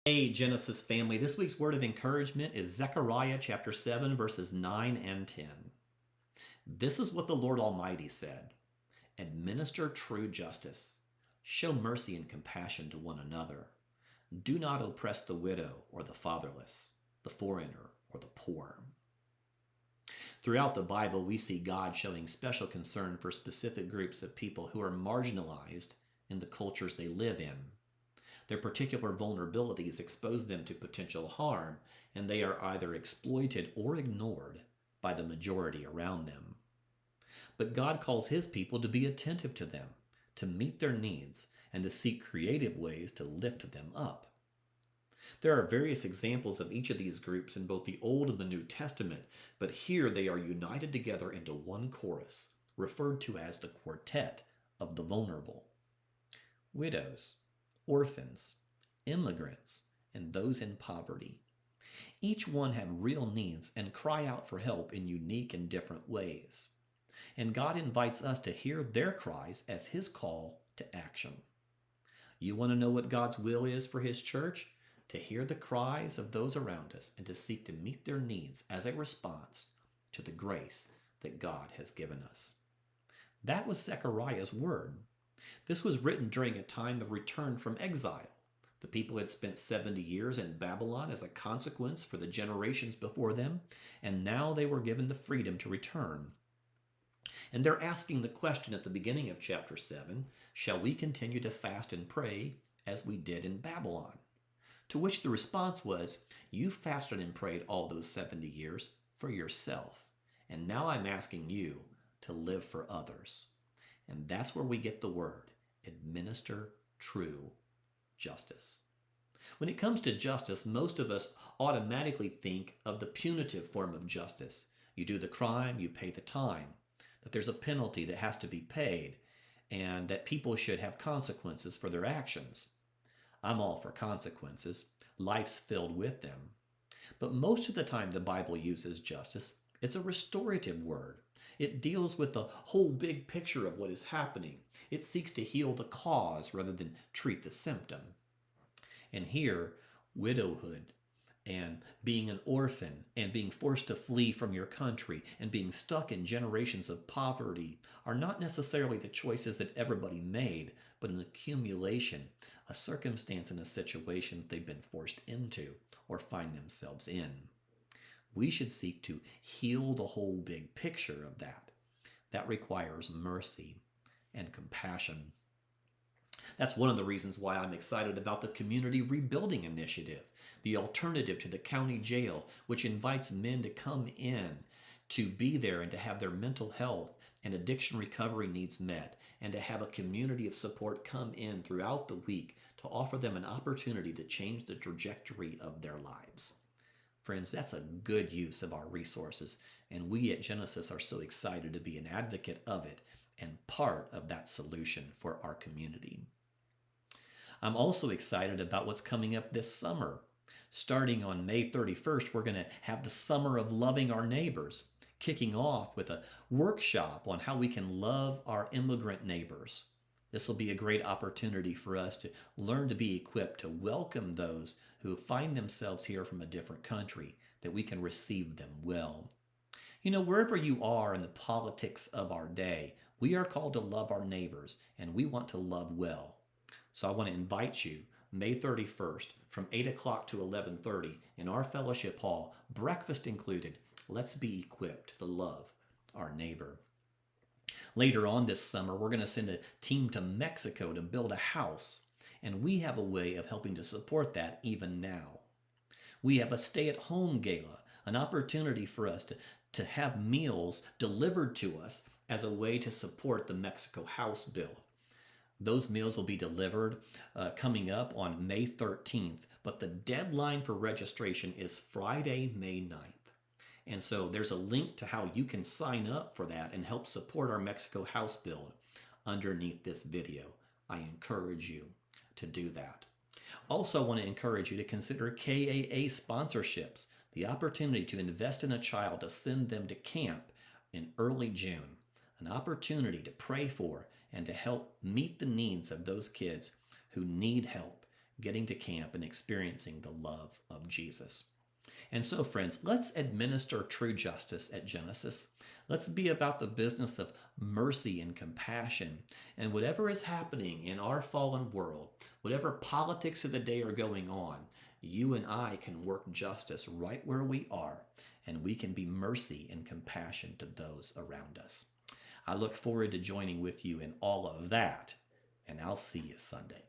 Hey, Genesis family, this week's word of encouragement is Zechariah chapter 7, verses 9 and 10. This is what the Lord Almighty said: Administer true justice, show mercy and compassion to one another. Do not oppress the widow or the fatherless, the foreigner or the poor. Throughout the Bible, we see God showing special concern for specific groups of people who are marginalized in the cultures they live in. Their particular vulnerabilities expose them to potential harm, and they are either exploited or ignored by the majority around them. But God calls His people to be attentive to them, to meet their needs, and to seek creative ways to lift them up. There are various examples of each of these groups in both the Old and the New Testament, but here they are united together into one chorus, referred to as the quartet of the vulnerable. Widows, orphans, immigrants, and those in poverty. Each one have real needs and cry out for help in unique and different ways. And God invites us to hear their cries as His call to action. You want to know what God's will is for His church? To hear the cries of those around us and to seek to meet their needs as a response to the grace that God has given us. That was Zechariah's word. This was written during a time of return from exile. The people had spent 70 years in Babylon as a consequence for the generations before them, and now they were given the freedom to return. And they're asking the question at the beginning of chapter 7, shall we continue to fast and pray as we did in Babylon? To which the response was, you fasted and prayed all those 70 years for yourself, and now I'm asking you to live for others. And that's where we get the word, administer true justice. When it comes to justice, most of us automatically think of the punitive form of justice. You do the crime, you pay the time, that there's a penalty that has to be paid, and that people should have consequences for their actions. I'm all for consequences. Life's filled with them. But most of the time the Bible uses justice, it's a restorative word. It deals with the whole big picture of what is happening. It seeks to heal the cause rather than treat the symptom. And here, widowhood and being an orphan and being forced to flee from your country and being stuck in generations of poverty are not necessarily the choices that everybody made, but an accumulation, a circumstance and a situation they've been forced into or find themselves in. We should seek to heal the whole big picture of that. That requires mercy and compassion. That's one of the reasons why I'm excited about the Community Rebuilding Initiative, the alternative to the county jail, which invites men to come in, to be there and to have their mental health and addiction recovery needs met, and to have a community of support come in throughout the week to offer them an opportunity to change the trajectory of their lives. Friends, that's a good use of our resources, and we at Genesis are so excited to be an advocate of it and part of that solution for our community. I'm also excited about what's coming up this summer. Starting on May 31st, we're going to have the Summer of Loving Our Neighbors, kicking off with a workshop on how we can love our immigrant neighbors. This will be a great opportunity for us to learn to be equipped to welcome those who find themselves here from a different country, that we can receive them well. You know, wherever you are in the politics of our day, we are called to love our neighbors, and we want to love well. So I want to invite you, May 31st, from 8 o'clock to 11:30 in our fellowship hall, breakfast included. Let's be equipped to love our neighbor. Later on this summer, we're going to send a team to Mexico to build a house, and we have a way of helping to support that even now. We have a stay-at-home gala, an opportunity for us to have meals delivered to us as a way to support the Mexico house build. Those meals will be delivered coming up on May 13th, but the deadline for registration is Friday, May 9th. And so there's a link to how you can sign up for that and help support our Mexico house build underneath this video. I encourage you to do that. Also, I want to encourage you to consider KAA sponsorships, the opportunity to invest in a child to send them to camp in early June, an opportunity to pray for and to help meet the needs of those kids who need help getting to camp and experiencing the love of Jesus. And so, friends, let's administer true justice at Genesis. Let's be about the business of mercy and compassion. And whatever is happening in our fallen world, whatever politics of the day are going on, you and I can work justice right where we are, and we can be mercy and compassion to those around us. I look forward to joining with you in all of that, and I'll see you Sunday.